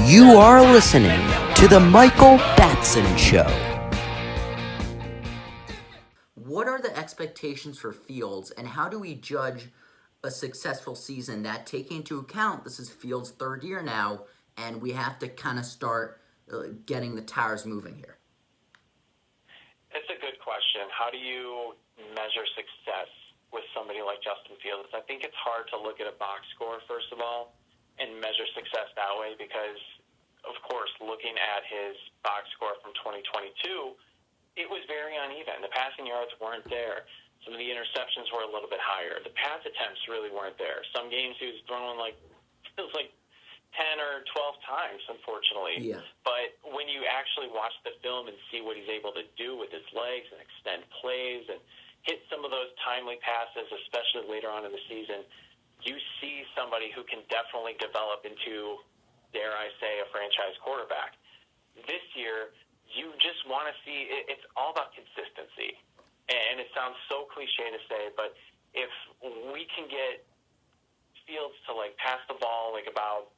You are listening to The Michael Batson Show. What are the expectations for Fields, and how do we judge a successful season that, taking into account this is Fields' third year now, and we have to kind of start getting the tires moving here? It's a good question. How do you measure success with somebody like Justin Fields? I think it's hard to look at a box score, first of all, and measure success that way because, of course, looking at his box score from 2022, it was very uneven. The passing yards weren't there. Some of the interceptions were a little bit higher. The pass attempts really weren't there. Some games he was throwing feels like 10 or 12 times, unfortunately. Yeah. But when you actually watch the film and see what he's able to do with his legs and extend plays and hit some of those timely passes, especially later on in the season, you see somebody who can definitely develop into, dare I say, a franchise quarterback. This year, you just want to see, it's all about consistency. And it sounds so cliche to say, but if we can get Fields to pass the ball about,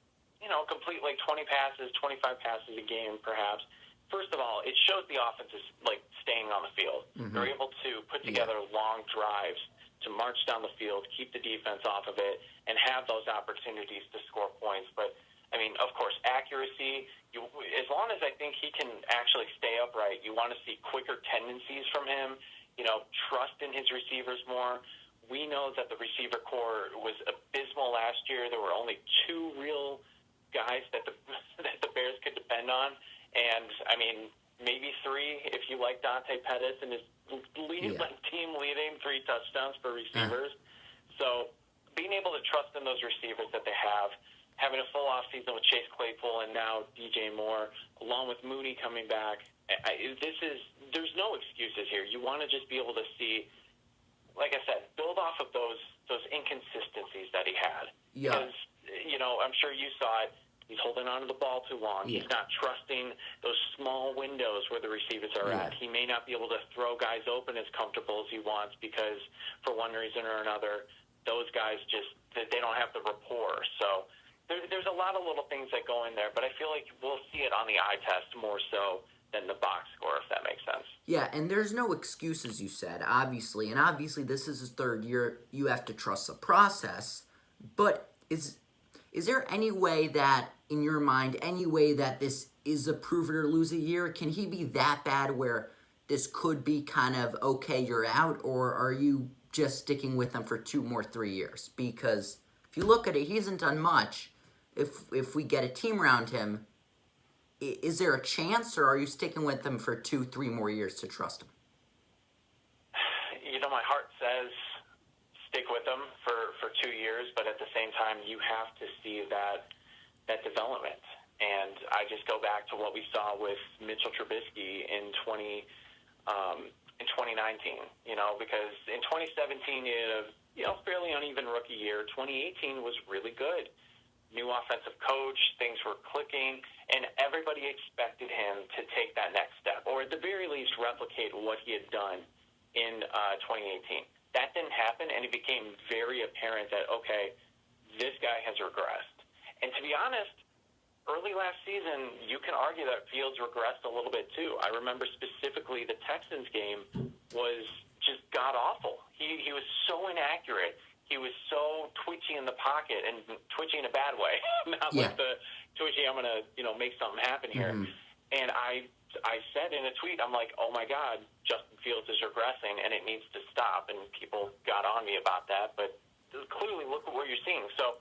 complete 20 passes, 25 passes a game perhaps, first of all, it shows the offense is staying on the field. Mm-hmm. They're able to put together long drives to march down the field, keep the defense off of it, and have those opportunities to score points. But, of course, accuracy, as long as I think he can actually stay upright, you want to see quicker tendencies from him, trust in his receivers more. We know that the receiver core was abysmal last year. There were only two real guys that the Bears could depend on. And, maybe three if you like Dante Pettis and his team leading 3 touchdowns for receivers. So being able to trust in those receivers that they have, having a full offseason with Chase Claypool and now DJ Moore, along with Mooney coming back, there's no excuses here. You want to just be able to see, like I said, build off of those inconsistencies that he had. Yeah. Because, I'm sure you saw it. He's holding on to the ball too long. Yeah. He's not trusting those small windows where the receivers are at. He may not be able to throw guys open as comfortable as he wants because, for one reason or another, those guys they don't have the rapport. So there's a lot of little things that go in there, but I feel like we'll see it on the eye test more so than the box score, if that makes sense. Yeah, and there's no excuses, you said, obviously. And obviously this is his third year. You have to trust the process. But is there any way that, in your mind, this is a prove it or lose it year? Can he be that bad where this could be kind of, okay, you're out? Or are you just sticking with him for 2 more 3 years? Because if you look at it, he hasn't done much. If we get a team around him, is there a chance, or are you sticking with him for 2-3 more years to trust him? My heart says stick with him for 2 years, but at the same time, you have to see that development. And I just go back to what we saw with Mitchell Trubisky in 2019. Because in 2017 he had a fairly uneven rookie year. 2018 was really good. New offensive coach, things were clicking, and everybody expected him to take that next step, or at the very least replicate what he had done in 2018. That didn't happen, and it became very apparent that, okay, this guy has regressed. And to be honest, early last season, you can argue that Fields regressed a little bit too. I remember specifically the Texans game was just god-awful. He was so inaccurate. He was so twitchy in the pocket, and twitchy in a bad way. Not like the twitchy, I'm going to make something happen here. Mm-hmm. And I said in a tweet, I'm like, oh my God, Justin Fields is regressing and it needs to stop. And people got on me about that, but clearly look at what you're seeing. So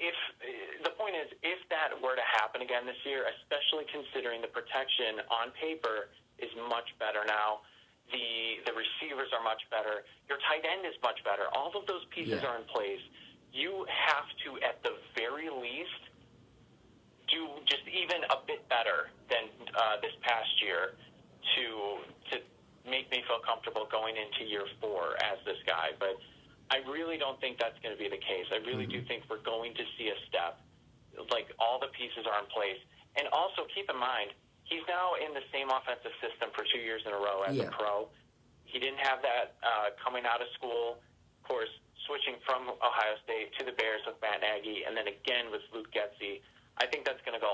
the point is, if that were to happen again this year, especially considering the protection on paper is much better now, the receivers are much better, your tight end is much better, all of those pieces are in place, you have to, at the very least, do just even a bit better than this past year to make me feel comfortable going into year 4 as this guy. But I really don't think that's going to be the case. I really do think we're going to see a step. All the pieces are in place. And also keep in mind, he's now in the same offensive system for 2 years in a row as a pro. He didn't have that coming out of school. Of course, switching from Ohio State to the Bears with Matt Nagy, and then again with Luke Getsy. I think that's going to go